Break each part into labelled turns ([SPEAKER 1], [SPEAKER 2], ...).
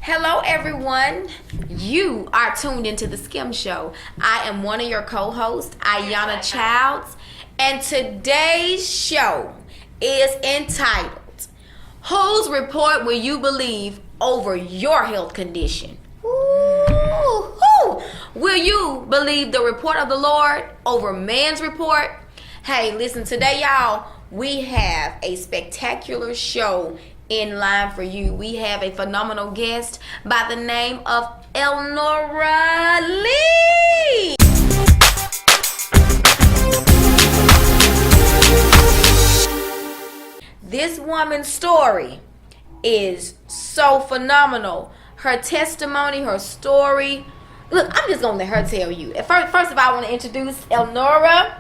[SPEAKER 1] Hello, everyone. You are tuned into the Skim Show. I am one of your co-hosts, Ayana Childs, and today's show is entitled, Whose Report Will You Believe Over Your Health Condition? Ooh, will you believe the report of the Lord over man's report? Hey, listen, today, y'all, we have a spectacular show in line for you. We have a phenomenal guest by the name of Elenora Lee. This woman's story is so phenomenal. Her testimony, her story. Look, I'm just gonna let her tell you. First of all, I want to introduce Elenora.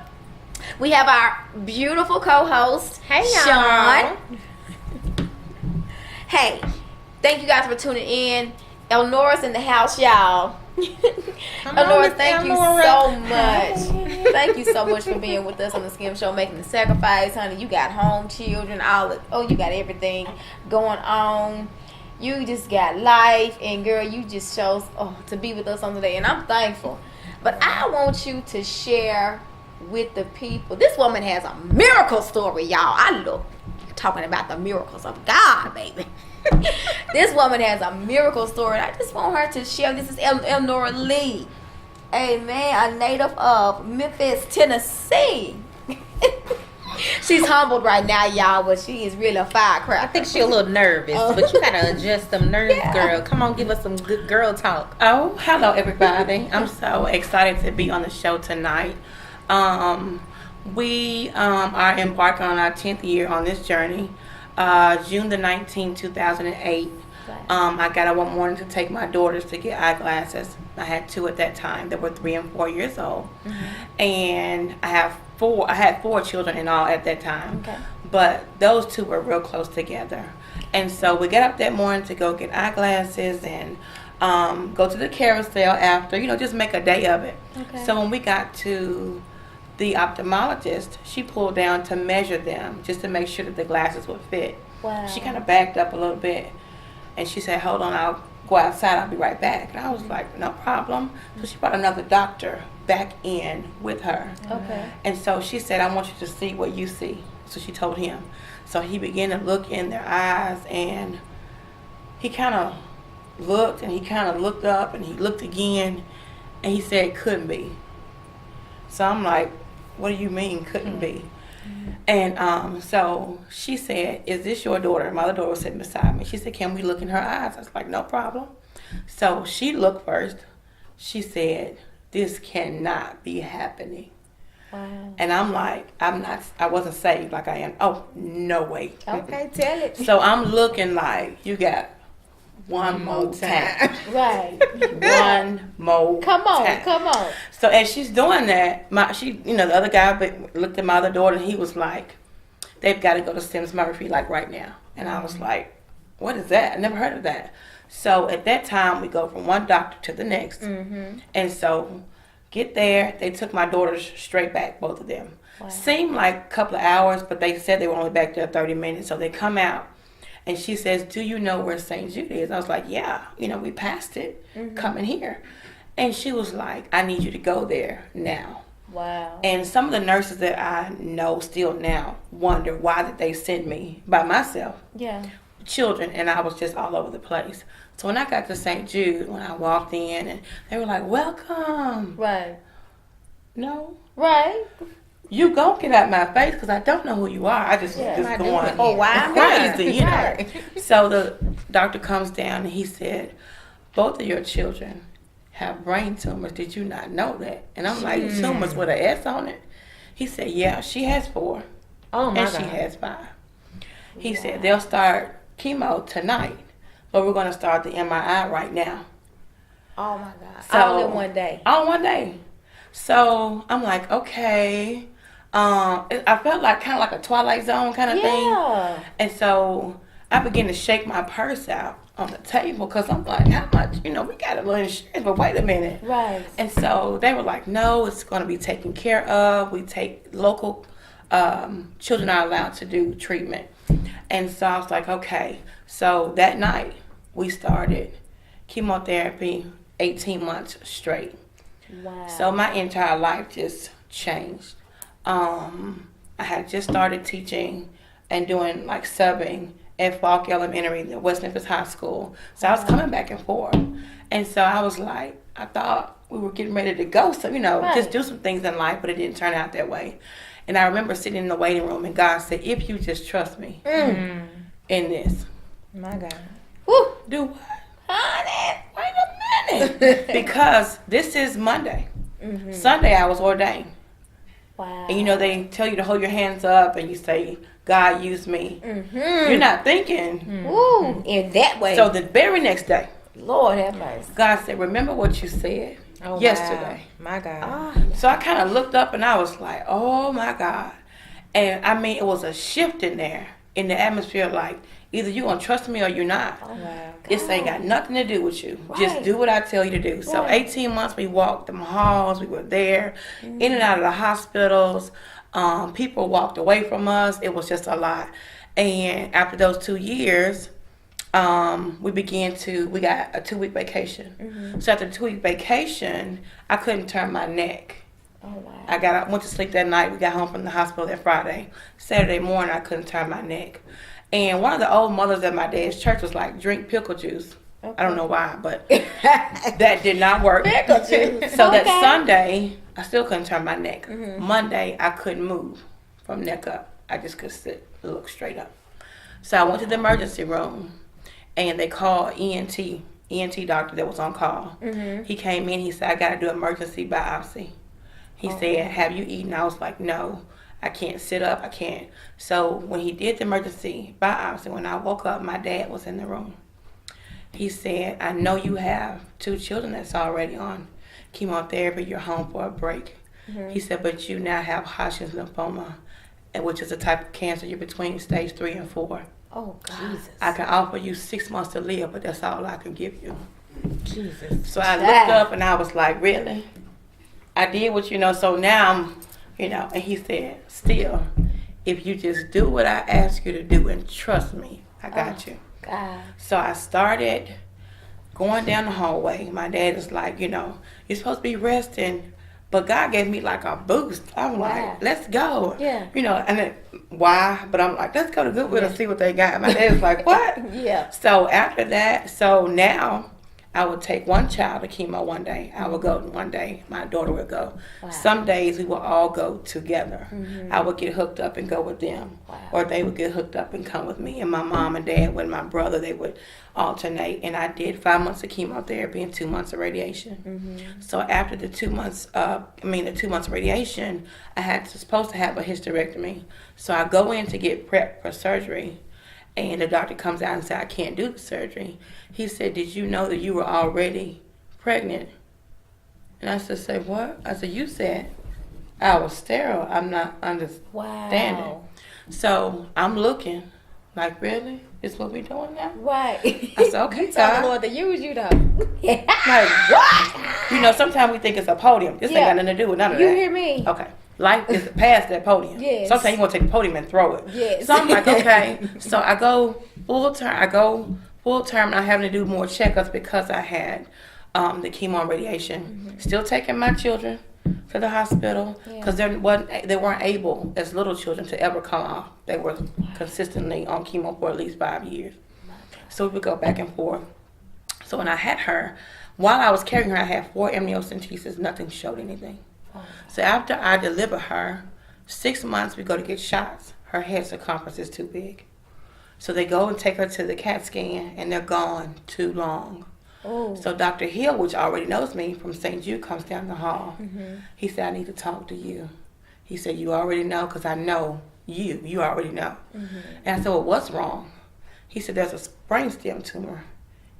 [SPEAKER 1] We have our beautiful co-host,
[SPEAKER 2] hey,
[SPEAKER 1] Sean. Hey, thank you guys for tuning in. Elenora's in the house, y'all. Elnora, thank you so much. Thank you so much for being with us on the Skim Show, making the sacrifice, honey. You got home children, you got everything going on. You just got life, and girl, you just chose to be with us on today, and I'm thankful. But I want you to share with the people. This woman has a miracle story, y'all. I look talking about the miracles of God, baby. This woman has a miracle story. I just want her to share. This is Elenora Lee, amen, a native of Memphis, Tennessee. She's humbled right now, y'all, but she is really a firecracker.
[SPEAKER 2] I think she's a little nervous, but you gotta adjust them nerves, girl. Come on, give us some good girl talk.
[SPEAKER 3] Oh, hello, everybody. I'm so excited to be on the show tonight. We are embarking on our 10th year on this journey. June the 19th, 2008. I got up one morning to take my daughters to get eyeglasses. I had two at that time. They were 3 and 4 years old. Mm-hmm. And I had four children in all at that time. Okay. But those two were real close together. And so we got up that morning to go get eyeglasses and go to the carousel after, just make a day of it. Okay. So when we got to the ophthalmologist, she pulled down to measure them just to make sure that the glasses would fit. Wow. She kind of backed up a little bit and she said, hold on, I'll go outside, I'll be right back. And I was like, no problem. So she brought another doctor back in with her. Okay. And so she said, I want you to see what you see. So she told him. So he began to look in their eyes, and he kind of looked, and he kind of looked up, and he looked again, and he said it couldn't be. So I'm like, what do you mean couldn't be? Mm-hmm. And so she said, is this your daughter? My other daughter was sitting beside me. She said, can we look in her eyes? I was like, no problem. So she looked first. She said, this cannot be happening. Wow. And I'm like, I wasn't saved like I am. Oh, no way.
[SPEAKER 2] Okay, tell it.
[SPEAKER 3] So I'm looking like, you got one more time.
[SPEAKER 1] Right.
[SPEAKER 3] One more time.
[SPEAKER 1] Come on.
[SPEAKER 3] So as she's doing that, the other guy looked at my other daughter, and he was like, they've got to go to Sims Murphy like right now. And I was like, what is that? I never heard of that. So at that time, we go from one doctor to the next. Mm-hmm. And so get there, they took my daughters straight back, both of them. Wow. Seemed like a couple of hours, but they said they were only back there 30 minutes. So they come out. And she says, do you know where St. Jude is? I was like, yeah, we passed it, coming here. And she was like, I need you to go there now.
[SPEAKER 1] Wow.
[SPEAKER 3] And some of the nurses that I know still now wonder, why did they send me by myself?
[SPEAKER 1] Yeah.
[SPEAKER 3] Children, and I was just all over the place. So when I got to St. Jude, when I walked in, and they were like, welcome.
[SPEAKER 1] Right.
[SPEAKER 3] No.
[SPEAKER 1] Right.
[SPEAKER 3] You go get out my face, because I don't know who you are. I just was just going crazy,
[SPEAKER 1] Right.
[SPEAKER 3] So the doctor comes down and he said, both of your children have brain tumors. Did you not know that? And I'm like, tumors with an S on it? He said, yeah, she has 4.
[SPEAKER 2] Oh my God.
[SPEAKER 3] And she has 5. He said, they'll start chemo tonight, but we're going to start the MRI right now.
[SPEAKER 1] Oh my God.
[SPEAKER 3] So,
[SPEAKER 1] all in one day.
[SPEAKER 3] All in one day. So I'm like, okay. I felt like kind of like a Twilight Zone kind of thing. And so I began to shake my purse out on the table, because I'm like, how much? We got a little insurance, but wait a minute.
[SPEAKER 1] Right.
[SPEAKER 3] And so they were like, no, it's going to be taken care of. We take local children are allowed to do treatment. And so I was like, okay. So that night we started chemotherapy, 18 months straight.
[SPEAKER 1] Wow.
[SPEAKER 3] So my entire life just changed. I had just started teaching and doing like subbing at Falk Elementary, the West Memphis High School. So I was coming back and forth. And so I was like, I thought we were getting ready to go. So, just do some things in life, but it didn't turn out that way. And I remember sitting in the waiting room and God said, if you just trust me in this.
[SPEAKER 2] My God.
[SPEAKER 1] Woo.
[SPEAKER 3] Do what? Honey, wait a minute. Because this is Monday. Sunday I was ordained.
[SPEAKER 1] Wow.
[SPEAKER 3] And they tell you to hold your hands up and you say, God used me. You're not thinking.
[SPEAKER 1] Ooh, in that way.
[SPEAKER 3] So the very next day,
[SPEAKER 1] Lord have mercy.
[SPEAKER 3] God said, remember what you said yesterday.
[SPEAKER 2] Wow. My God.
[SPEAKER 3] So I kind of looked up and I was like, oh my God. And I mean, it was a shift in there, in the atmosphere, like, either you're going to trust me or you're not.
[SPEAKER 1] Oh, wow.
[SPEAKER 3] This ain't got nothing to do with you.
[SPEAKER 1] Right.
[SPEAKER 3] Just do what I tell you to do. So 18 months we walked them halls. We were there, in and out of the hospitals. People walked away from us. It was just a lot. And after those 2 years, we got a 2-week vacation. So after the 2-week vacation, I couldn't turn my neck.
[SPEAKER 1] Oh, wow.
[SPEAKER 3] I went to sleep that night. We got home from the hospital that Friday. Saturday morning, I couldn't turn my neck. And one of the old mothers at my dad's church was like, drink pickle juice. Okay. I don't know why, but that did not work. Pickle juice. So that Sunday, I still couldn't turn my neck. Monday, I couldn't move from neck up. I just could sit and look straight up. So I went to the emergency room, and they called ENT doctor that was on call. He came in. He said, I got to do emergency biopsy. He said, have you eaten? I was like, no. I can't sit up. I can't. So when he did the emergency biopsy, when I woke up, my dad was in the room. He said, I know you have 2 children that's already on chemotherapy. You're home for a break. He said, but you now have Hodgkin's lymphoma, which is a type of cancer. You're between stage 3 and 4.
[SPEAKER 1] Oh, God. Jesus.
[SPEAKER 3] I can offer you 6 months to live, but that's all I can give you.
[SPEAKER 2] Jesus.
[SPEAKER 3] So I looked up and I was like, really? I did what so now I'm, and he said, still, if you just do what I ask you to do and trust me, I got you.
[SPEAKER 1] God.
[SPEAKER 3] So I started going down the hallway. My dad is like, you're supposed to be resting. But God gave me like a boost. I'm like, let's go.
[SPEAKER 1] Yeah.
[SPEAKER 3] And then, why? But I'm like, let's go to Goodwill and see what they got. My dad's like, what?
[SPEAKER 1] Yeah.
[SPEAKER 3] So after that, now I would take one child to chemo one day. I would go one day. My daughter would go. Wow. Some days we would all go together. I would get hooked up and go with them. Wow. Or they would get hooked up and come with me. And my mom and dad with my brother, they would alternate. And I did 5 months of chemotherapy and 2 months of radiation. So after the 2 months, the 2 months of radiation, I supposed to have a hysterectomy. So I go in to get prepped for surgery. And the doctor comes out and said, I can't do the surgery. He said, did you know that you were already pregnant? And I said, say what? I said, you said I was sterile. I'm not understanding.
[SPEAKER 1] Wow.
[SPEAKER 3] So I'm looking like, really? Is what we doing now?
[SPEAKER 1] Right.
[SPEAKER 3] I said, okay,
[SPEAKER 1] you told
[SPEAKER 3] God.
[SPEAKER 1] the Lord to use you, though.
[SPEAKER 3] Like, what? Sometimes we think it's a podium. This ain't got nothing to do with none of that.
[SPEAKER 1] You hear me?
[SPEAKER 3] Okay. Life is past that podium.
[SPEAKER 1] Yes.
[SPEAKER 3] Sometimes you want to take the podium and throw it.
[SPEAKER 1] Yes.
[SPEAKER 3] So I'm like, okay. So I go full term. And I'm having to do more checkups because I had the chemo and radiation. Still taking my children to the hospital because they weren't able as little children to ever come off. They were consistently on chemo for at least 5 years. So we would go back and forth. So when I had her, while I was carrying her, I had 4 amniocentesis. Nothing showed anything. So after I deliver her, 6 months we go to get shots. Her head circumference is too big. So they go and take her to the CAT scan, and they're gone too long. Oh. So Dr. Hill, which already knows me from St. Jude, comes down the hall. He said, I need to talk to you. He said, you already know because I know you. You already know. And I said, well, what's wrong? He said, there's a brainstem tumor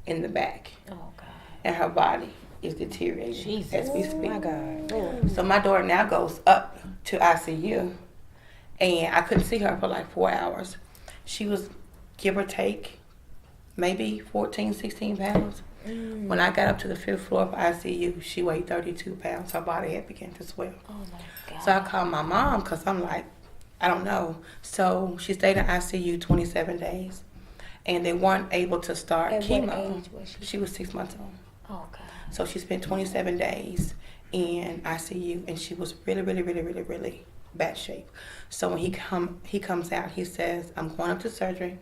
[SPEAKER 3] in the back. Oh, God. And her body is deteriorating as we speak. Oh, my God. So my daughter now goes up to ICU, and I couldn't see her for like 4 hours. She was, give or take, maybe 14, 16 pounds. When I got up to the 5th floor of ICU, she weighed 32 pounds. Her body had begun to swell. Oh, my God. So I called my mom because I'm like, I don't know. So she stayed in ICU 27 days. and they weren't able to start
[SPEAKER 1] At
[SPEAKER 3] chemo.
[SPEAKER 1] what age was she?
[SPEAKER 3] She was 6 months old.
[SPEAKER 1] Oh, okay.
[SPEAKER 3] So she spent 27 days in ICU, and she was really, really, really, really, really bad shape. So when he comes out, he says, "I'm going up to surgery.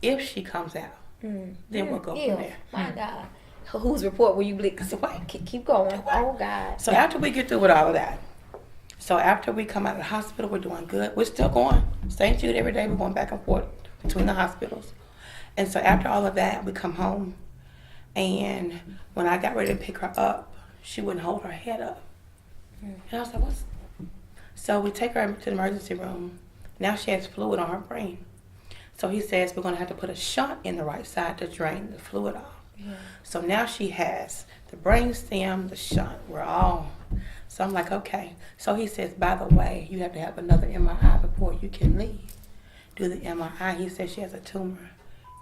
[SPEAKER 3] If she comes out, then we'll go from there."
[SPEAKER 1] My God. Whose report were you keep going? Oh, God.
[SPEAKER 3] So after we get through with all of that, so after we come out of the hospital, we're doing good. We're still going St. Jude every day. We're going back and forth between the hospitals. And so after all of that, we come home. And when I got ready to pick her up, she wouldn't hold her head up. And I was like, what's... So we take her to the emergency room. Now she has fluid on her brain. So he says we're going to have to put a shunt in the right side to drain the fluid off. Yeah. So now she has the brain stem, the shunt. We're all... So I'm like, okay. So he says, by the way, you have to have another MRI before you can leave. Do the MRI. He said she has a tumor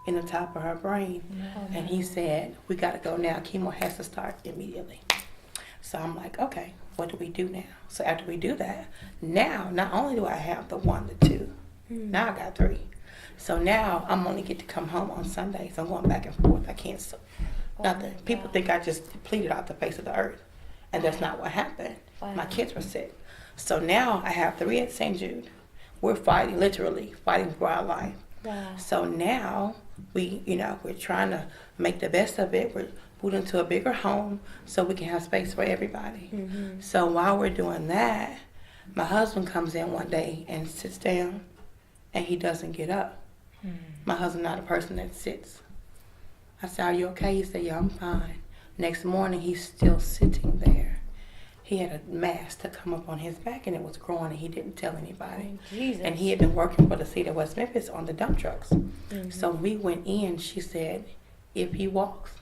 [SPEAKER 3] in the top of her brain. Mm-hmm. And he said, we got to go now. Chemo has to start immediately. So I'm like, okay, what do we do now? So after we do that, now not only do I have the 1 to 2, now I got 3. So now I'm only get to come home on Sundays. I'm going back and forth. I can't, nothing. People think I just depleted out the face of the earth. And that's not what happened. Wow. My kids were sick. So now I have 3 at St. Jude. We're fighting, literally fighting for our life. Wow. So now we're trying to make the best of it. We're moving to a bigger home so we can have space for everybody. Mm-hmm. So while we're doing that, my husband comes in one day and sits down, and he doesn't get up. Mm-hmm. My husband's not a person that sits. I said, "Are you okay?" He said, "Yeah, I'm fine." Next morning, he's still sitting there. He had a mass to come up on his back, and it was growing, and he didn't tell anybody. Oh, and he had been working for the city of West Memphis on the dump trucks. Mm-hmm. So we went in. She said, if he walks,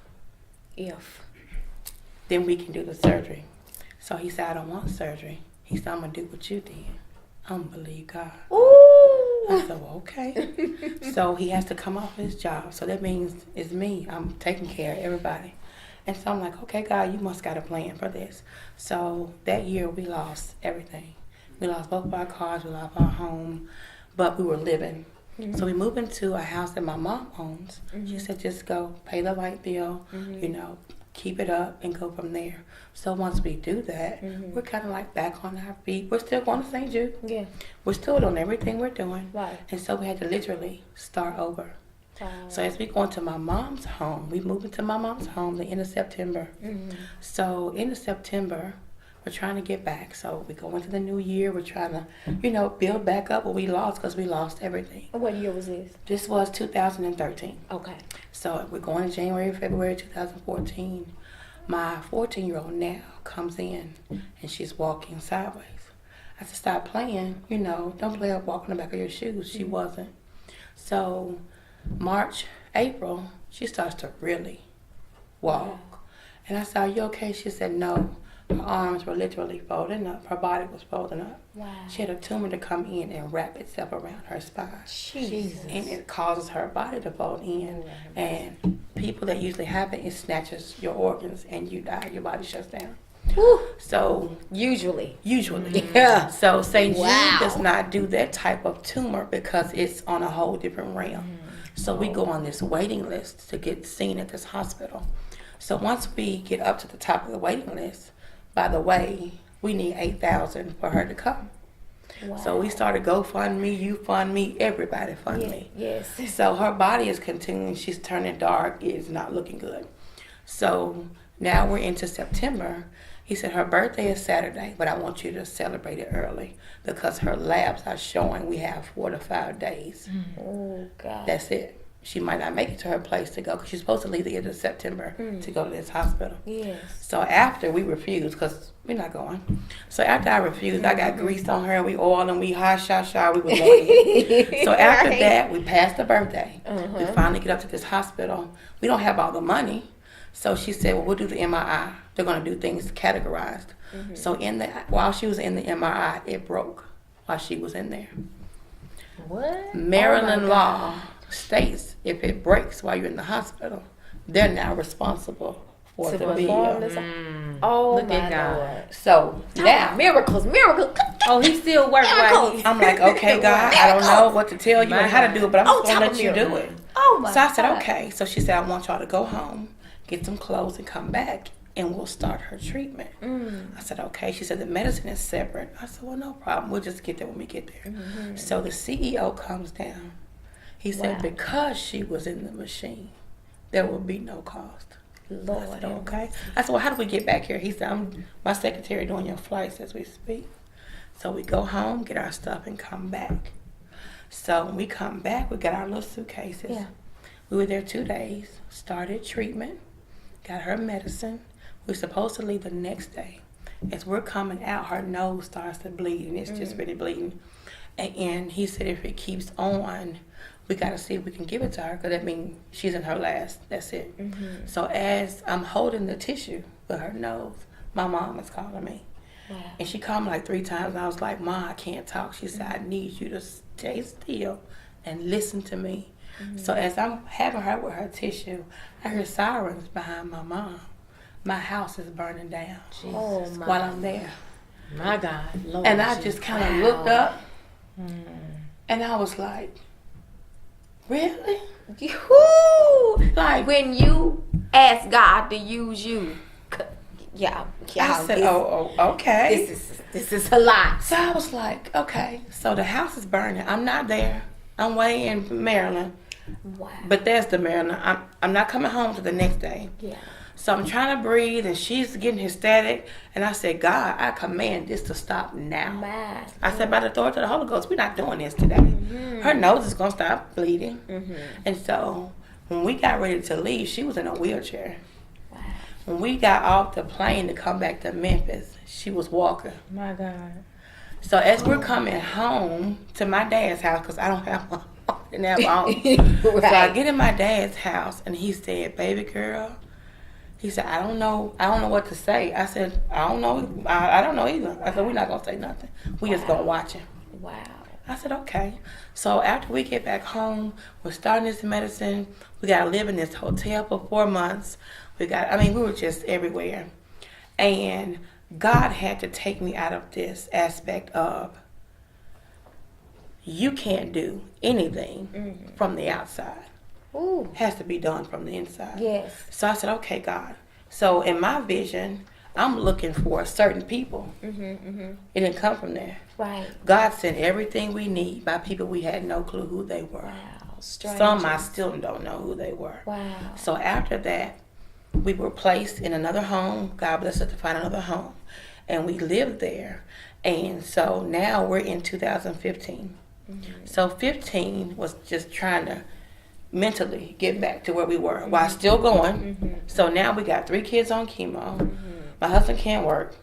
[SPEAKER 3] then we can do the surgery. So he said, I don't want surgery. He said, I'm going to do what you did. I'm going to believe God. Ooh. I said, well, okay. So he has to come off his job. So that means it's me. I'm taking care of everybody. And so I'm like, okay, God, you must got a plan for this. So that year we lost everything. We lost both of our cars, we lost our home, but we were living. Mm-hmm. So we moved into a house that my mom owns. Mm-hmm. She said, just go pay the light bill, keep it up and go from there. So once we do that, we're kind of like back on our feet. We're still going to St. Jude. Yeah. We're still doing everything we're doing. Right. And so we had to literally start over. Wow. So as we go into my mom's home, we moved into my mom's home the end of September. Mm-hmm. So end of September, we're trying to get back. So we go into the new year. We're trying to, build back up what we lost because we lost everything.
[SPEAKER 1] What year was this?
[SPEAKER 3] This was 2013.
[SPEAKER 1] Okay.
[SPEAKER 3] So we're going to January, February 2014. My 14-year-old now comes in and she's walking sideways. I said, stop playing, don't play up walking the back of your shoes. She wasn't. So March, April, she starts to really walk. Yeah. And I said, are you okay? She said, no. Her arms were literally folding up. Her body was folding up. Wow. She had a tumor to come in and wrap itself around her spine. Jesus. And it causes her body to fold in. Oh, and people that usually have it snatches your organs and you die. Your body shuts down. Whew. So usually. Yeah. So St. Jude does not do that type of tumor because it's on a whole different realm. So we go on this waiting list to get seen at this hospital. So once we get up to the top of the waiting list, by the way, we need $8,000 for her to come. Wow. So we started GoFundMe, you fund me, everybody fund me. Yes. So her body is continuing, she's turning dark, it's not looking good. So now we're into September. He said her birthday is Saturday, but I want you to celebrate it early because her labs are showing we have 4 to 5 days. Oh, God. That's it. She might not make it to her place to go because she's supposed to leave the end of September to go to this hospital. Yes. So after we refused, because we're not going. So after I refused, I got grease on her, we oiled and we ha-sha-sha, we were going in. So after that, we passed the birthday. We finally get up to this hospital. We don't have all the money. So she said, well, we'll do the MRI. They're going to do things categorized. So while she was in the MRI, it broke while she was in there. What? Maryland law states if it breaks while you're in the hospital, they're now responsible for the bill.
[SPEAKER 1] Oh,
[SPEAKER 2] look at God.
[SPEAKER 1] Lord.
[SPEAKER 3] So now
[SPEAKER 1] miracles.
[SPEAKER 2] Oh, he still works.
[SPEAKER 3] I'm like, okay, God, I don't know what to tell you and how to do it, but I'm just going to let you do it.
[SPEAKER 1] Oh my
[SPEAKER 3] So I said,
[SPEAKER 1] God.
[SPEAKER 3] okay. So she said, I want y'all to go home, get some clothes, and come back, and we'll start her treatment. I said, okay. She said, the medicine is separate. I said, well, no problem. We'll just get there when we get there. So the CEO comes down. He said,
[SPEAKER 1] Wow.
[SPEAKER 3] because she was in the machine, there will be no cost.
[SPEAKER 1] Lord.
[SPEAKER 3] I said, okay. I said, well, how do we get back here? He said, I'm my secretary doing your flights as we speak. So we go home, get our stuff, and come back. So when we come back, we got our little suitcases.
[SPEAKER 1] Yeah.
[SPEAKER 3] We were there 2 days, started treatment, got her medicine. We were supposed to leave the next day. As we're coming out, her nose starts to bleed, and it's just really bleeding. And he said, if it keeps on, we got to see if we can give it to her, because that means she's in her last. That's it. So as I'm holding the tissue with her nose, my mom is calling me.
[SPEAKER 1] Wow.
[SPEAKER 3] And she called me like 3 times, and I was like, Ma, I can't talk. She said, I need you to stay still and listen to me. So as I'm having her with her tissue, I hear sirens behind my mom. My house is burning down
[SPEAKER 1] Oh my.
[SPEAKER 3] while I'm there.
[SPEAKER 2] My God. Lord
[SPEAKER 3] And I
[SPEAKER 2] Jesus.
[SPEAKER 3] just kind of looked up, and I was like, really?
[SPEAKER 1] Woo!
[SPEAKER 3] Like,
[SPEAKER 1] When you ask God to use you, yeah,
[SPEAKER 3] I said, okay.
[SPEAKER 1] this is a lot.
[SPEAKER 3] So I was like, okay. So the house is burning. I'm not there. I'm way in Maryland.
[SPEAKER 1] Wow.
[SPEAKER 3] Bethesda, Maryland. I'm not coming home till the next day.
[SPEAKER 1] Yeah.
[SPEAKER 3] So I'm trying to breathe, and she's getting hysteric. And I said, God, I command this to stop now.
[SPEAKER 1] My.
[SPEAKER 3] I said, by the authority of the Holy Ghost, we're not doing this today. Her nose is going to stop bleeding. And so when we got ready to leave, she was in a wheelchair.
[SPEAKER 1] Wow.
[SPEAKER 3] When we got off the plane to come back to Memphis, she was walking.
[SPEAKER 2] My God.
[SPEAKER 3] So as we're coming home to my dad's house, because I don't have one, didn't have my own. So I get in my dad's house, and he said, baby girl, he said, I don't know what to say. I said, I don't know. I don't know either. I said, we're not going to say nothing. We just going to watch him.
[SPEAKER 1] Wow.
[SPEAKER 3] I said, okay. So after we get back home, we're starting this medicine. We got to live in this hotel for 4 months. We were just everywhere. And God had to take me out of this aspect of, you can't do anything from the outside.
[SPEAKER 1] Ooh.
[SPEAKER 3] It has to be done from the inside.
[SPEAKER 1] Yes.
[SPEAKER 3] So I said, okay, God. So in my vision, I'm looking for certain people. It didn't come from there.
[SPEAKER 1] Right.
[SPEAKER 3] God sent everything we need by people we had no clue who they were.
[SPEAKER 1] Wow. Strange.
[SPEAKER 3] Some I still don't know who they were.
[SPEAKER 1] Wow.
[SPEAKER 3] So after that, we were placed in another home. God blessed us to find another home. And we lived there. And so now we're in 2015. So 15 was just trying to mentally get back to where we were while still going. So now we got 3 kids on chemo. My husband can't work.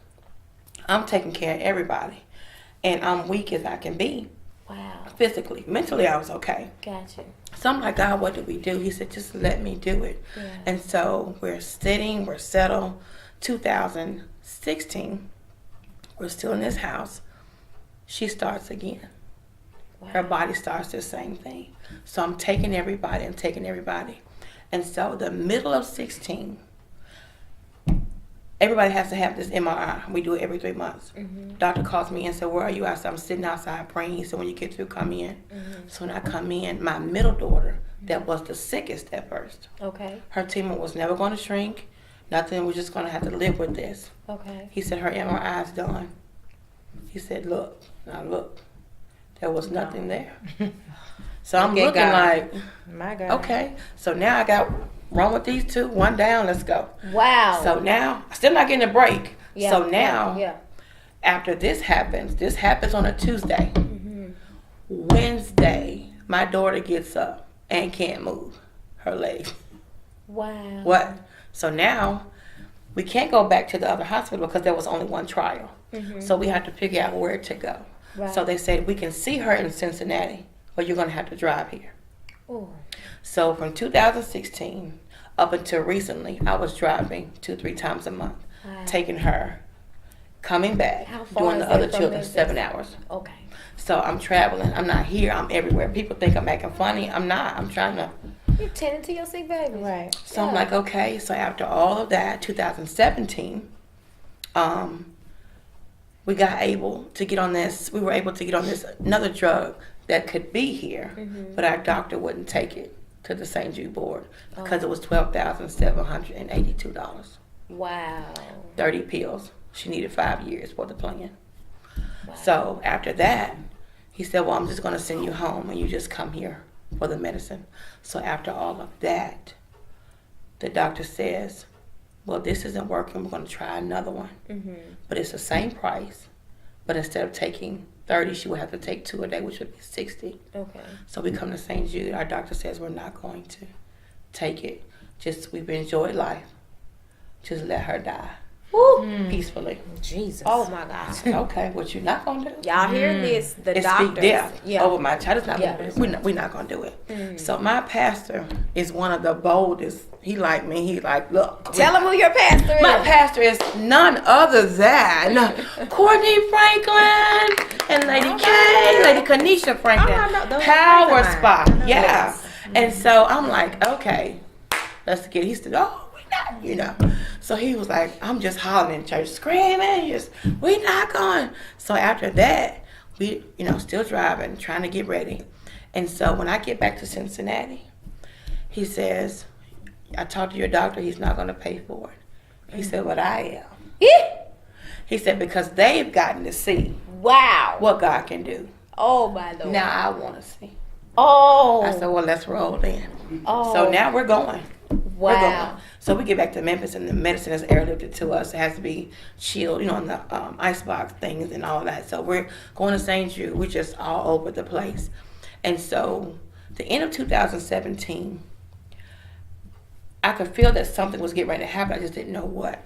[SPEAKER 3] I'm taking care of everybody. And I'm weak as I can be.
[SPEAKER 1] Wow.
[SPEAKER 3] Physically. Mentally, I was okay.
[SPEAKER 1] Gotcha.
[SPEAKER 3] So I'm like, God, what do we do? He said, just let me do it.
[SPEAKER 1] Yeah.
[SPEAKER 3] And so we're settled. 2016, we're still in this house. She starts again.
[SPEAKER 1] Wow.
[SPEAKER 3] Her body starts the same thing. So I'm taking everybody. And so the middle of 16, everybody has to have this MRI. We do it every 3 months. Doctor calls me and said, where are you? I said, I'm sitting outside praying. He said, when you get through, come in. So when I come in, my middle daughter, that was the sickest at first,
[SPEAKER 1] Okay.
[SPEAKER 3] her tumor was never going to shrink. Nothing. We're just going to have to live with this.
[SPEAKER 1] Okay.
[SPEAKER 3] He said, her MRI is done. He said, look. Now look. There was nothing there. So I'm
[SPEAKER 2] Okay,
[SPEAKER 3] looking
[SPEAKER 2] God.
[SPEAKER 3] like,
[SPEAKER 2] My God.
[SPEAKER 3] okay. So now I got wrong with these 2. 1 down. Let's go.
[SPEAKER 1] Wow.
[SPEAKER 3] So now, still not getting a break.
[SPEAKER 1] Yeah.
[SPEAKER 3] So now,
[SPEAKER 1] Yeah.
[SPEAKER 3] after this happens on a Tuesday. Wednesday, my daughter gets up and can't move her legs.
[SPEAKER 1] Wow.
[SPEAKER 3] What? So now, we can't go back to the other hospital because there was only 1 trial. So we have to figure out where to go.
[SPEAKER 1] Right.
[SPEAKER 3] So they said, we can see her in Cincinnati, but you're going to have to drive here.
[SPEAKER 1] Ooh.
[SPEAKER 3] So from 2016 up until recently, I was driving 2-3 times a month,
[SPEAKER 1] Wow.
[SPEAKER 3] taking her, coming back,
[SPEAKER 1] How far
[SPEAKER 3] doing
[SPEAKER 1] is
[SPEAKER 3] the
[SPEAKER 1] that
[SPEAKER 3] other
[SPEAKER 1] from
[SPEAKER 3] children
[SPEAKER 1] Memphis?
[SPEAKER 3] 7 hours.
[SPEAKER 1] Okay.
[SPEAKER 3] So I'm traveling. I'm not here. I'm everywhere. People think I'm acting funny. I'm not. I'm trying to.
[SPEAKER 1] You're tending to your sick baby.
[SPEAKER 2] Right.
[SPEAKER 3] So I'm like, okay. So after all of that, 2017, we were able to get on this another drug that could be here, but our doctor wouldn't take it to the St. Jude board because it was $12,782.
[SPEAKER 1] Wow.
[SPEAKER 3] 30 pills. She needed 5 years for the plan.
[SPEAKER 1] Wow.
[SPEAKER 3] So after that, he said, well, I'm just going to send you home and you just come here for the medicine. So after all of that, the doctor says, well, this isn't working. We're going to try another one. But it's the same price. But instead of taking 30, she would have to take 2 a day, which would be 60.
[SPEAKER 1] Okay.
[SPEAKER 3] So we come to St. Jude. Our doctor says we're not going to take it. Just we've enjoyed life. Just let her die.
[SPEAKER 1] Woo.
[SPEAKER 3] Peacefully.
[SPEAKER 2] Jesus.
[SPEAKER 1] Oh my God.
[SPEAKER 3] Okay, what you not gonna do?
[SPEAKER 1] Y'all hear this? The
[SPEAKER 3] It's
[SPEAKER 1] doctors.
[SPEAKER 3] speak death over my child. It's not
[SPEAKER 1] Yeah.
[SPEAKER 3] gonna do it. We're not gonna do it. So my pastor is one of the boldest. He like me. He like, look.
[SPEAKER 1] Tell them who your pastor is.
[SPEAKER 3] My pastor is none other than Courtney Franklin and Lady Kay, Lady Kanisha Franklin.
[SPEAKER 2] Oh, I know. Those
[SPEAKER 3] Power
[SPEAKER 2] are friends of mine.
[SPEAKER 3] Spot.
[SPEAKER 2] I know
[SPEAKER 3] Yeah.
[SPEAKER 2] those.
[SPEAKER 3] And so I'm like, okay, let's get. He said, oh, we not, So he was like, I'm just hollering in church, screaming, we not going. So after that, we, still driving, trying to get ready. And so when I get back to Cincinnati, he says, I talked to your doctor, he's not going to pay for it. He said, but I am. He said, because they've gotten to see
[SPEAKER 1] Wow.
[SPEAKER 3] what God can do.
[SPEAKER 1] Oh my Lord.
[SPEAKER 3] Now I want to see.
[SPEAKER 1] Oh.
[SPEAKER 3] I said, well, let's roll then.
[SPEAKER 1] Oh.
[SPEAKER 3] So now we're going.
[SPEAKER 1] Wow.
[SPEAKER 3] We're going. So we get back to Memphis, and the medicine is airlifted to us. It has to be chilled, in the icebox things and all that. So we're going to St. Jude. We're just all over the place. And so the end of 2017, I could feel that something was getting ready to happen. I just didn't know what.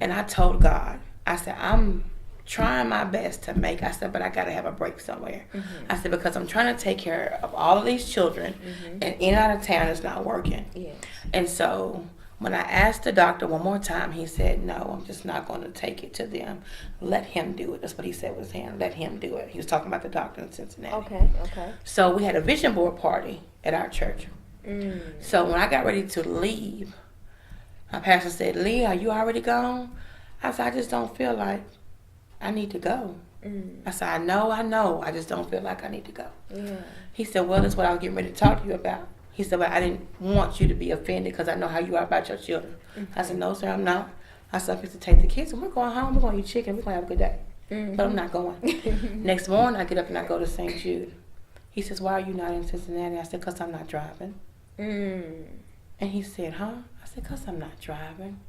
[SPEAKER 3] And I told God, I said, I'm trying my best to make. I said, but I got to have a break somewhere. I said, because I'm trying to take care of all of these children, and in and out of town is not working.
[SPEAKER 1] Yeah.
[SPEAKER 3] And so when I asked the doctor one more time, he said, no, I'm just not going to take it to them. Let him do it. That's what he said was him. Let him do it. He was talking about the doctor in Cincinnati.
[SPEAKER 1] Okay.
[SPEAKER 3] So we had a vision board party at our church. So when I got ready to leave, my pastor said, Lee, are you already gone? I said, I just don't feel like I need to go. I said, I know. I just don't feel like I need to go.
[SPEAKER 1] Yeah.
[SPEAKER 3] He said, well, that's what I was getting ready to talk to you about. He said, but I didn't want you to be offended because I know how you are about your children. I said, no, sir, I'm not. I said, I'm supposed to take the kids and we're going home. We're going to eat chicken. We're going to have a good day. But I'm not going. Next morning, I get up and I go to St. Jude. He says, why are you not in Cincinnati? I said, because I'm not driving. And he said, huh? I said, because I'm not driving.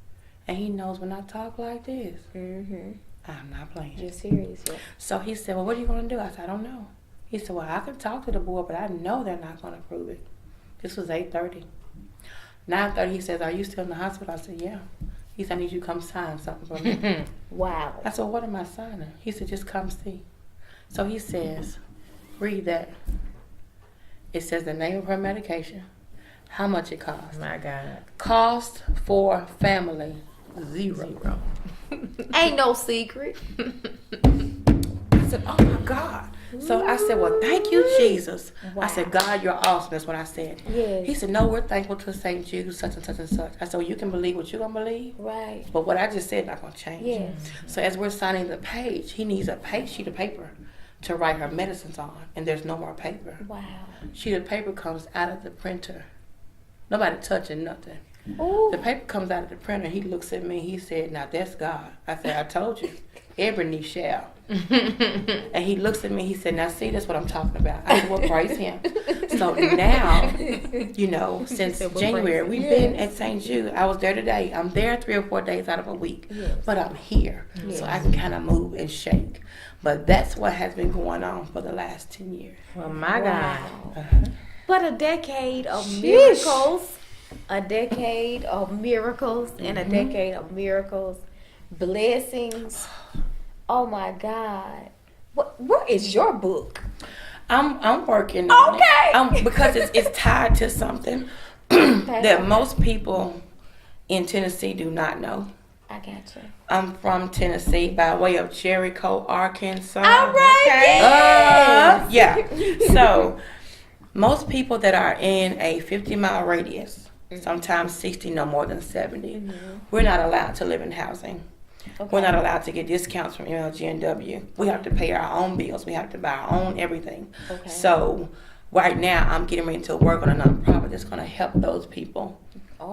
[SPEAKER 3] And he knows when I talk like this, I'm not playing.
[SPEAKER 1] You're serious, yeah.
[SPEAKER 3] So he said, well, what are you going to do? I said, I don't know. He said, well, I can talk to the board, but I know they're not going to approve it. This was 8:30. 9:30, he says, are you still in the hospital? I said, yeah. He said, I need you to come sign something for me.
[SPEAKER 1] Wow.
[SPEAKER 3] I said, what am I signing? He said, just come see. So he says, read that. It says the name of her medication, how much it costs.
[SPEAKER 2] My God.
[SPEAKER 3] Cost for family, zero.
[SPEAKER 1] Ain't no secret.
[SPEAKER 3] I said, oh my God. So I said, well, thank you, Jesus.
[SPEAKER 1] Wow.
[SPEAKER 3] I said, God, you're awesome. That's what I said.
[SPEAKER 1] Yes.
[SPEAKER 3] He said, no, we're thankful to St. Jude, such and such and such. I said, well, you can believe what you're going to believe.
[SPEAKER 1] Right.
[SPEAKER 3] But what I just said not going to change.
[SPEAKER 1] Yes.
[SPEAKER 3] So as we're signing the page, he needs a sheet of paper to write her medicines on. And there's no more paper.
[SPEAKER 1] Wow.
[SPEAKER 3] Sheet of paper comes out of the printer. Nobody touching nothing.
[SPEAKER 1] Ooh.
[SPEAKER 3] The paper comes out of the printer. He looks at me. He said, now that's God. I said, I told you. Every knee shall. And he looks at me. He said, now see, that's what I'm talking about. I said, well, praise him. So now, since January, we've been at St. Jude. I was there today. I'm there 3 or 4 days out of a week.
[SPEAKER 1] Yes.
[SPEAKER 3] But I'm here.
[SPEAKER 1] Yes.
[SPEAKER 3] So I can kind of move and shake. But that's what has been going on for the last 10 years.
[SPEAKER 2] Well, my God.
[SPEAKER 3] Uh-huh.
[SPEAKER 1] But a decade of miracles, and a decade of miracles, blessings. Oh my God. Where is your book?
[SPEAKER 3] I'm working on
[SPEAKER 1] Okay.
[SPEAKER 3] it. Because it's tied to something that most people in Tennessee do not know.
[SPEAKER 1] I got you.
[SPEAKER 3] I'm from Tennessee by way of Jericho, Arkansas.
[SPEAKER 1] All right.
[SPEAKER 3] Okay.
[SPEAKER 1] Yes.
[SPEAKER 3] Yeah. So most people that are in a 50-mile radius, sometimes 60, no more than 70, we're not allowed to live in housing.
[SPEAKER 1] Okay.
[SPEAKER 3] We're not allowed to get discounts from MLG&W. We have to pay our own bills. We have to buy our own everything.
[SPEAKER 1] Okay.
[SPEAKER 3] So right now I'm getting ready to work on a nonprofit that's going to help those people.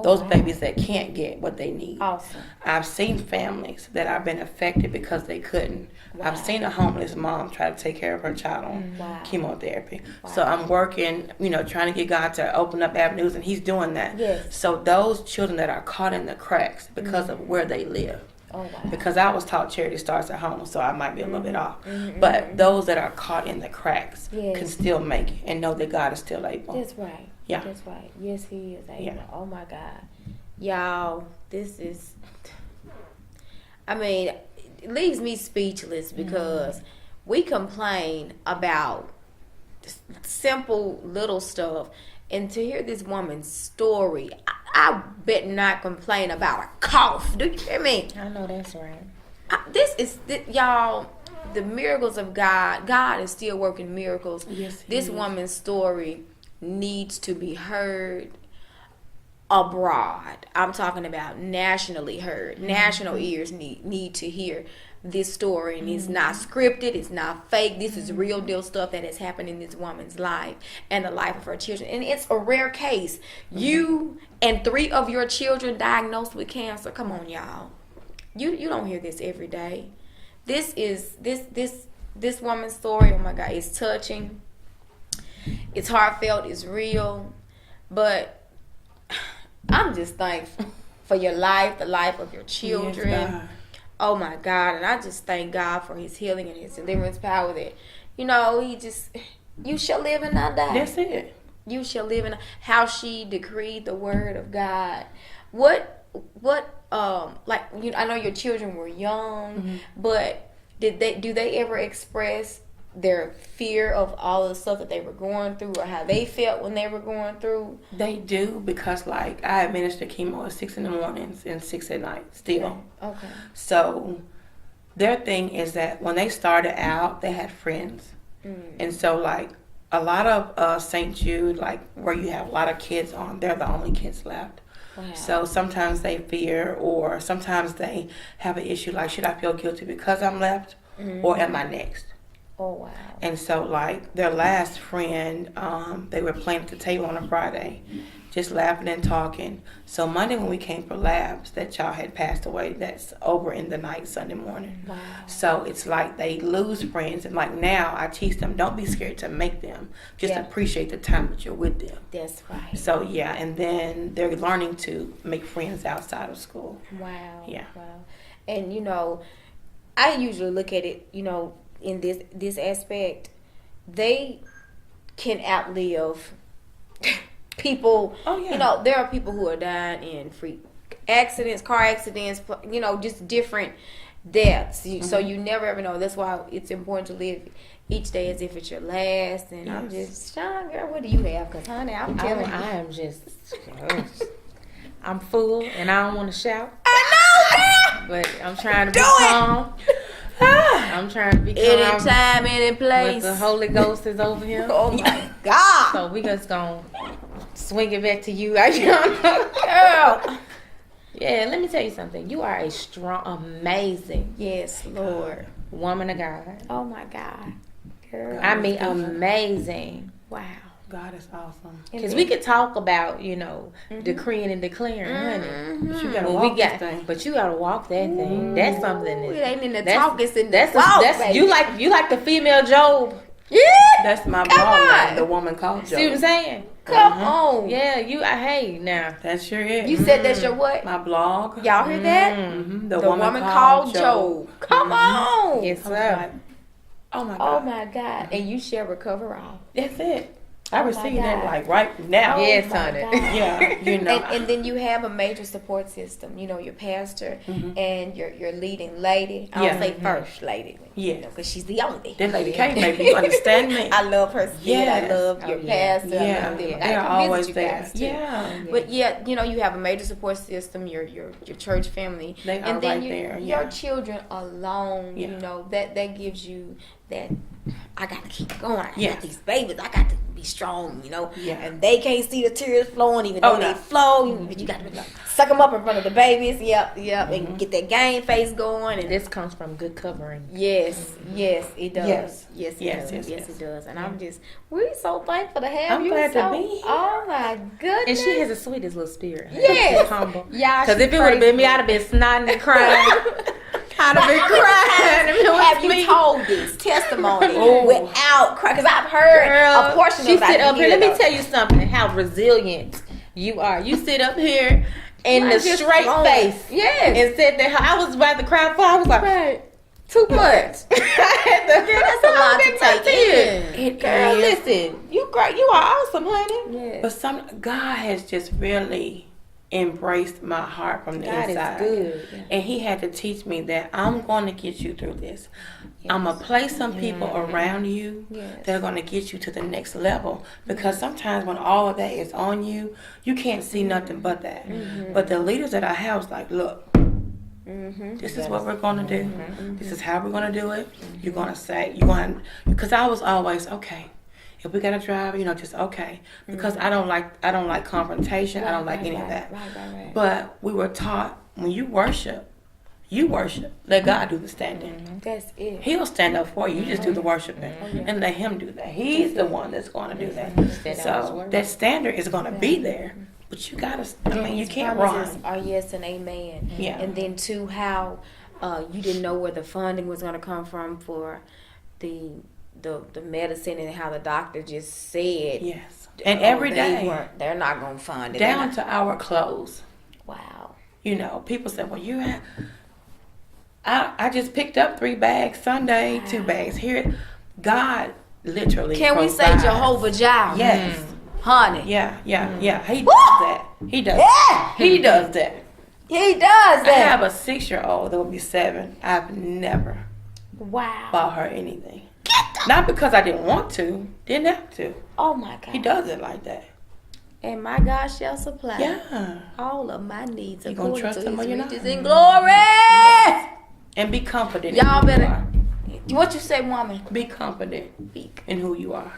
[SPEAKER 3] Those babies that can't get what they need.
[SPEAKER 1] Awesome.
[SPEAKER 3] I've seen families that have been affected because they couldn't. Wow. I've seen a homeless mom try to take care of her child on chemotherapy. Wow. So I'm working, trying to get God to open up avenues, and He's doing that.
[SPEAKER 1] Yes.
[SPEAKER 3] So those children that are caught in the cracks because of where they live. Oh, wow. Because I was taught charity starts at home, so I might be a little bit off. But those that are caught in the cracks can still make it and know that God is still able.
[SPEAKER 1] That's right.
[SPEAKER 3] Yeah.
[SPEAKER 1] That's right. Yes, He is able.
[SPEAKER 3] Yeah.
[SPEAKER 1] Oh, my God. Y'all, this is... I mean, it leaves me speechless because we complain about simple little stuff. And to hear this woman's story, I bet not complain about a cough. Do you hear me?
[SPEAKER 2] I know that's right.
[SPEAKER 1] Y'all, the miracles of God. God is still working miracles.
[SPEAKER 3] Yes,
[SPEAKER 1] this woman's story needs to be heard abroad. I'm talking about nationally heard. National ears need to hear this story, and it's not scripted, it's not fake. This is real deal stuff that has happened in this woman's life and the life of her children, and it's a rare case. You and 3 of your children diagnosed with cancer. Come on, y'all. You don't hear this every day. This is this woman's story. Oh my God, it's touching. It's heartfelt. It's real. But I'm just thankful for your life, the life of your children. Yes, oh my God. And I just thank God for His healing and His deliverance power that, you shall live and not die.
[SPEAKER 3] That's it.
[SPEAKER 1] You shall live and how she decreed the word of God. I know your children were young, but do they ever express their fear of all the stuff that they were going through, or how they felt when they were going through?
[SPEAKER 3] They do, because I administer chemo at 6 in the mornings and 6 at night still.
[SPEAKER 1] Okay.
[SPEAKER 3] So their thing is that when they started out, they had friends. And so a lot of St. Jude, where you have a lot of kids on, they're the only kids left. Wow. So sometimes they fear, or sometimes they have an issue should I feel guilty because I'm left, or am I next?
[SPEAKER 1] Oh, wow.
[SPEAKER 3] And so, their last friend, they were playing at the table on a Friday, just laughing and talking. So Monday when we came for labs, that child had passed away. That's over in the night, Sunday morning.
[SPEAKER 1] Wow.
[SPEAKER 3] So it's they lose friends. And now I teach them, don't be scared to make them. Just appreciate the time that you're with them.
[SPEAKER 1] That's right.
[SPEAKER 3] So, and then they're learning to make friends outside of school.
[SPEAKER 1] Wow.
[SPEAKER 3] Yeah.
[SPEAKER 1] Wow. And, I usually look at it, in this aspect, they can outlive people. Oh, yeah. There are people who are dying in freak accidents, car accidents, just different deaths. So you never ever know. That's why it's important to live each day as if it's your last. And I'm just, Sean, girl, what do you have? Because, honey, I'm telling you.
[SPEAKER 2] I am just, I'm full, and I don't want to shout.
[SPEAKER 1] I know,
[SPEAKER 2] but I'm trying to be calm. I'm trying to be calm.
[SPEAKER 1] Anytime, any place.
[SPEAKER 2] But the Holy Ghost is over here.
[SPEAKER 1] Oh my God.
[SPEAKER 2] So we just gonna swing it back to you. Girl. Yeah, let me tell you something. You are a strong, amazing,
[SPEAKER 1] yes, Lord,
[SPEAKER 2] woman of God.
[SPEAKER 1] Oh my God, girl.
[SPEAKER 2] I mean, amazing.
[SPEAKER 1] Wow.
[SPEAKER 3] God is awesome.
[SPEAKER 2] Because we could talk about, decreeing and declaring, honey.
[SPEAKER 3] But you gotta walk that thing.
[SPEAKER 2] But you gotta walk that thing. That's something.
[SPEAKER 1] It ain't in the talk. It's in the
[SPEAKER 2] that's
[SPEAKER 1] walk,
[SPEAKER 2] baby. You like the female Job.
[SPEAKER 1] Yeah.
[SPEAKER 3] That's my blog. The woman called Job.
[SPEAKER 2] See what I'm saying?
[SPEAKER 1] Come on.
[SPEAKER 2] Yeah, hey now.
[SPEAKER 3] That sure is.
[SPEAKER 1] You said that's your what?
[SPEAKER 3] My blog.
[SPEAKER 1] Y'all hear that?
[SPEAKER 3] Mm-hmm.
[SPEAKER 1] The woman called Job. Come on.
[SPEAKER 2] Yes, sir.
[SPEAKER 3] Oh my God.
[SPEAKER 1] Oh my God. And you shall recover all.
[SPEAKER 3] That's it. I receive that right now.
[SPEAKER 2] Yes, honey.
[SPEAKER 3] Yeah,
[SPEAKER 1] And then you have a major support system. Your pastor and your leading lady. I'll say first lady.
[SPEAKER 3] Yeah,
[SPEAKER 1] because she's the only.
[SPEAKER 3] That lady Kate, baby, you understand me?
[SPEAKER 1] I love her.
[SPEAKER 3] Yes.
[SPEAKER 1] I love your pastor.
[SPEAKER 3] Yeah,
[SPEAKER 1] I love them.
[SPEAKER 3] they're always there.
[SPEAKER 1] Guys too.
[SPEAKER 3] Yeah,
[SPEAKER 1] but you have a major support system. Your church family.
[SPEAKER 3] They are
[SPEAKER 1] then
[SPEAKER 3] right there.
[SPEAKER 1] Your children alone.
[SPEAKER 3] Yeah.
[SPEAKER 1] That gives you that. I got to keep going. I got these babies. I got to be strong, you know.
[SPEAKER 3] Yeah.
[SPEAKER 1] And they can't see the tears flowing, even though
[SPEAKER 3] no.
[SPEAKER 1] they flow. But you got to suck them up in front of the babies. Yep. And get that game face going. And
[SPEAKER 2] This comes from good covering.
[SPEAKER 1] yes, it does.
[SPEAKER 3] Yes.
[SPEAKER 1] Yes, it does. And we're so thankful to have
[SPEAKER 3] I'm
[SPEAKER 1] you.
[SPEAKER 3] glad to be here.
[SPEAKER 1] Oh my goodness.
[SPEAKER 2] And she has the sweetest little spirit.
[SPEAKER 1] Yes.
[SPEAKER 2] She's humble.
[SPEAKER 1] Yeah,
[SPEAKER 2] Because if it would have been me, I'd have been snotting and crying. I'd have been crying if it was
[SPEAKER 1] have
[SPEAKER 2] me.
[SPEAKER 1] you told this testimony
[SPEAKER 3] Oh.
[SPEAKER 1] without crying? Because I've heard
[SPEAKER 2] Girl,
[SPEAKER 1] a portion
[SPEAKER 2] she
[SPEAKER 1] of it.
[SPEAKER 2] sit up here. Let me tell you something. How resilient you are. You sit up here in the
[SPEAKER 1] just
[SPEAKER 2] straight
[SPEAKER 1] flowing.
[SPEAKER 2] face.
[SPEAKER 1] Yes.
[SPEAKER 2] And said that I was about to cry for. I was like,
[SPEAKER 1] Too much.
[SPEAKER 2] that's
[SPEAKER 1] a lot to take in.
[SPEAKER 2] Girl,
[SPEAKER 3] is.
[SPEAKER 2] listen. You great. You are awesome, honey.
[SPEAKER 1] Yes.
[SPEAKER 3] But God has just really embraced my heart from the
[SPEAKER 2] God
[SPEAKER 3] inside.
[SPEAKER 2] is good.
[SPEAKER 3] And he had to teach me that I'm going to get you through this. I'm going to place some people around you that are going to get you to the next level. Because sometimes when all of that is on you, you can't see nothing but that. But the leaders that I have was like, look, this is what we're going to do. This is how we're going to do it. You're going to say, because I was always, okay, if we got to drive, just okay. Because I don't like confrontation. I don't like any of that.
[SPEAKER 1] Right.
[SPEAKER 3] But we were taught, when you worship. Let God do the standing.
[SPEAKER 1] That's it.
[SPEAKER 3] He'll stand up for you. You just do the worshiping and let him do that. He's the one that's going to do that. So that standard is going to be there. But you got to, you can't
[SPEAKER 1] Promises
[SPEAKER 3] run.
[SPEAKER 1] are yes and amen.
[SPEAKER 3] Yeah.
[SPEAKER 1] And then too, how you didn't know where the funding was going to come from for the medicine, and how the doctor just said.
[SPEAKER 3] Yes. And every day.
[SPEAKER 1] They're not going to fund it.
[SPEAKER 3] Down to our clothes.
[SPEAKER 1] Wow.
[SPEAKER 3] People say, well, I just picked up 3 bags Sunday, 2 bags here. God literally
[SPEAKER 1] Can we say
[SPEAKER 3] provides.
[SPEAKER 1] Jehovah Jireh?
[SPEAKER 3] Yes.
[SPEAKER 1] Honey.
[SPEAKER 3] Yeah. He does that. He does.
[SPEAKER 1] Yeah.
[SPEAKER 3] He does that.
[SPEAKER 1] He does
[SPEAKER 3] I
[SPEAKER 1] that.
[SPEAKER 3] have a 6-year-old that will be 7. I've never
[SPEAKER 1] Wow.
[SPEAKER 3] bought her anything. Not because I didn't want to. Didn't have to.
[SPEAKER 1] Oh my God.
[SPEAKER 3] He does it like that.
[SPEAKER 1] And my God shall supply
[SPEAKER 3] Yeah.
[SPEAKER 1] all of my needs
[SPEAKER 3] You gonna
[SPEAKER 1] according
[SPEAKER 3] trust
[SPEAKER 1] to
[SPEAKER 3] him or
[SPEAKER 1] his
[SPEAKER 3] you're
[SPEAKER 1] riches
[SPEAKER 3] not?
[SPEAKER 1] in glory.
[SPEAKER 3] And be confident.
[SPEAKER 1] Y'all
[SPEAKER 3] in who you
[SPEAKER 1] better.
[SPEAKER 3] are.
[SPEAKER 1] What you say, woman?
[SPEAKER 3] Be confident in who you are.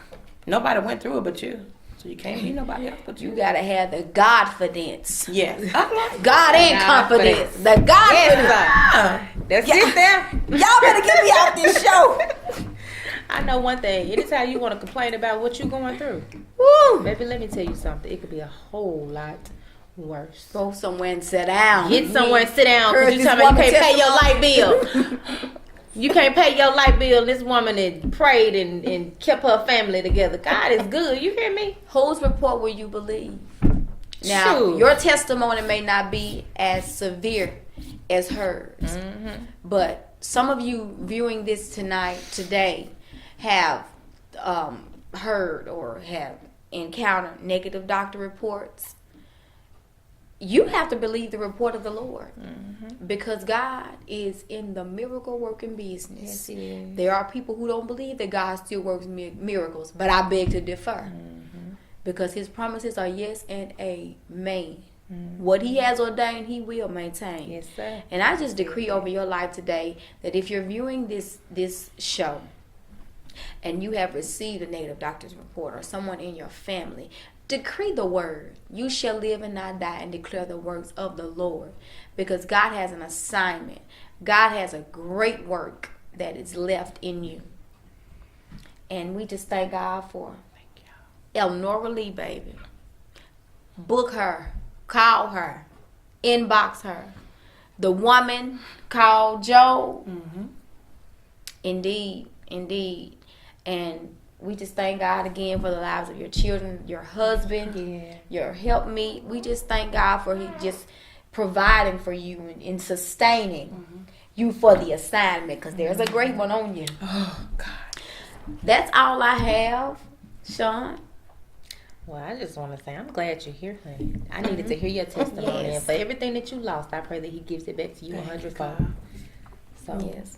[SPEAKER 3] Nobody went through it but you. So you can't be nobody else but you.
[SPEAKER 1] You gotta have the Godfidence.
[SPEAKER 3] Yes. I like
[SPEAKER 1] God and confidence. The Godfidence.
[SPEAKER 2] That's it there.
[SPEAKER 1] Y'all better get me out this show.
[SPEAKER 2] I know one thing. Anytime you want to complain about what you're going through,
[SPEAKER 1] Woo.
[SPEAKER 2] baby, let me tell you something. It could be a whole lot worse.
[SPEAKER 1] Go somewhere and sit down.
[SPEAKER 2] Get somewhere and sit down
[SPEAKER 1] Heard
[SPEAKER 2] because you
[SPEAKER 1] this
[SPEAKER 2] talking about you
[SPEAKER 1] woman
[SPEAKER 2] can't pay your light bill. You can't pay your light bill. This woman had prayed and kept her family together. God is good. You hear me?
[SPEAKER 1] Whose report will you believe? Now,
[SPEAKER 2] Shoot.
[SPEAKER 1] your testimony may not be as severe as hers, but some of you viewing this today, have heard or have encountered negative doctor reports. You have to believe the report of the Lord, because God is in the miracle working business.
[SPEAKER 2] Yes, He is.
[SPEAKER 1] There are people who don't believe that God still works miracles, but I beg to differ, because His promises are yes and amen. What He has ordained, He will maintain.
[SPEAKER 2] Yes, sir.
[SPEAKER 1] And I just decree over your life today that if you're viewing this show and you have received a negative doctor's report, or someone in your family, decree the word. You shall live and not die, and declare the works of the Lord, because God has an assignment. God has a great work that is left in you. And we just thank God for Elenora Lee, baby. Book her, call her, inbox her. The woman called Joe. Indeed. And we just thank God again for the lives of your children, your husband, your helpmeet. We just thank God for He just providing for you and sustaining you for the assignment, because there's a great one on you.
[SPEAKER 3] Oh, God.
[SPEAKER 1] That's all I have, Sean.
[SPEAKER 2] Well, I just want to say I'm glad you're here, honey. I needed to hear your testimony.
[SPEAKER 1] Yes.
[SPEAKER 2] And for everything that you lost, I pray that He gives it back to you 100-fold. So
[SPEAKER 1] Yes.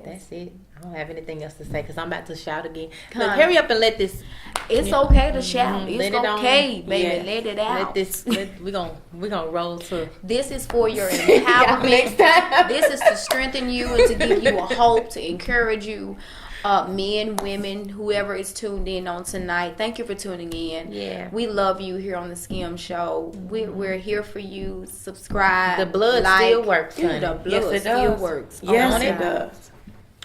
[SPEAKER 2] that's it. I don't have anything else to say because I'm about to shout again.
[SPEAKER 1] Come
[SPEAKER 2] Look,
[SPEAKER 1] on.
[SPEAKER 2] hurry up and let this.
[SPEAKER 1] It's okay to shout.
[SPEAKER 2] Let
[SPEAKER 1] It's
[SPEAKER 2] it on.
[SPEAKER 1] okay, baby.
[SPEAKER 2] Yeah.
[SPEAKER 1] Let it out.
[SPEAKER 2] Let this. We're gonna roll to.
[SPEAKER 1] This is for your
[SPEAKER 2] Y'all
[SPEAKER 1] empowerment.
[SPEAKER 2] next time.
[SPEAKER 1] This is to strengthen you and to give you a hope, to encourage you Men, women, whoever is tuned in on tonight, thank you for tuning in.
[SPEAKER 2] Yeah.
[SPEAKER 1] We love you here on the Skim Show. We're here for you. Subscribe.
[SPEAKER 2] The blood still works, honey.
[SPEAKER 1] The blood
[SPEAKER 3] Yes, it
[SPEAKER 1] still
[SPEAKER 3] does.
[SPEAKER 1] works.
[SPEAKER 3] Yes,
[SPEAKER 1] Oh,
[SPEAKER 3] it
[SPEAKER 1] God.
[SPEAKER 3] does.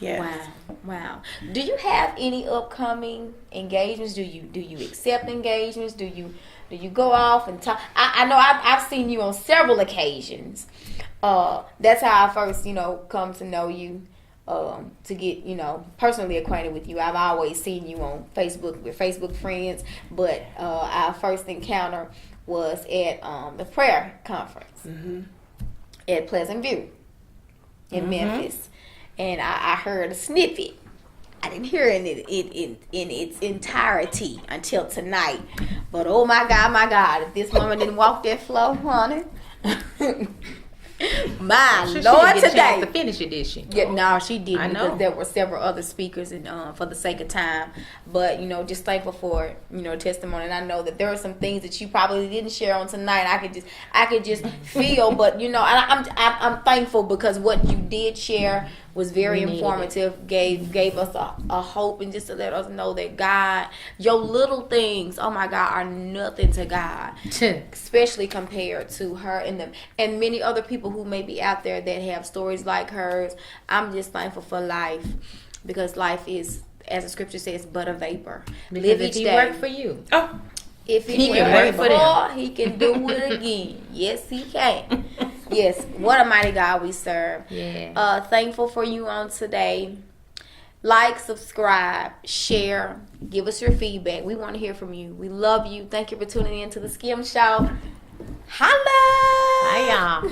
[SPEAKER 3] Yes.
[SPEAKER 1] Wow. Do you have any upcoming engagements? Do you accept engagements? Do you go off and talk? I know I've seen you on several occasions. That's how I first, come to know you, to get, personally acquainted with you. I've always seen you on Facebook. We're Facebook friends, but our first encounter was at the prayer conference at Pleasant View in Memphis. And I heard a snippet. I didn't hear it in its entirety until tonight. But oh my God, if this woman didn't walk that floor, honey. My
[SPEAKER 2] She
[SPEAKER 1] Lord,
[SPEAKER 2] didn't get a
[SPEAKER 1] today.
[SPEAKER 2] chance to finish it, did she?
[SPEAKER 1] Yeah, no, she didn't.
[SPEAKER 2] I know.
[SPEAKER 1] Because there were several other speakers, and for the sake of time. But just thankful for testimony. And I know that there are some things that you probably didn't share on tonight. I could just feel, but I'm thankful because what you did share was very informative. Gave us a hope, and just to let us know that God, your little things, oh my God, are nothing to God, especially compared to her and many other people who may be out there that have stories like hers. I'm just thankful for life, because life is, as the scripture says, but a vapor.
[SPEAKER 2] Because
[SPEAKER 1] Live
[SPEAKER 2] if
[SPEAKER 1] each
[SPEAKER 2] he
[SPEAKER 1] day.
[SPEAKER 2] worked for you.
[SPEAKER 3] Oh,
[SPEAKER 1] If
[SPEAKER 2] He
[SPEAKER 1] he
[SPEAKER 2] can
[SPEAKER 1] can
[SPEAKER 2] work
[SPEAKER 1] work
[SPEAKER 2] for
[SPEAKER 1] for,
[SPEAKER 2] them.
[SPEAKER 1] he can do it again. Yes, he can. Yes, what a mighty God we serve.
[SPEAKER 2] Yeah.
[SPEAKER 1] Thankful for you on today. Like, subscribe, share, give us your feedback. We want to hear from you. We love you. Thank you for tuning in to the Skim Show. Holla!
[SPEAKER 2] Bye, y'all.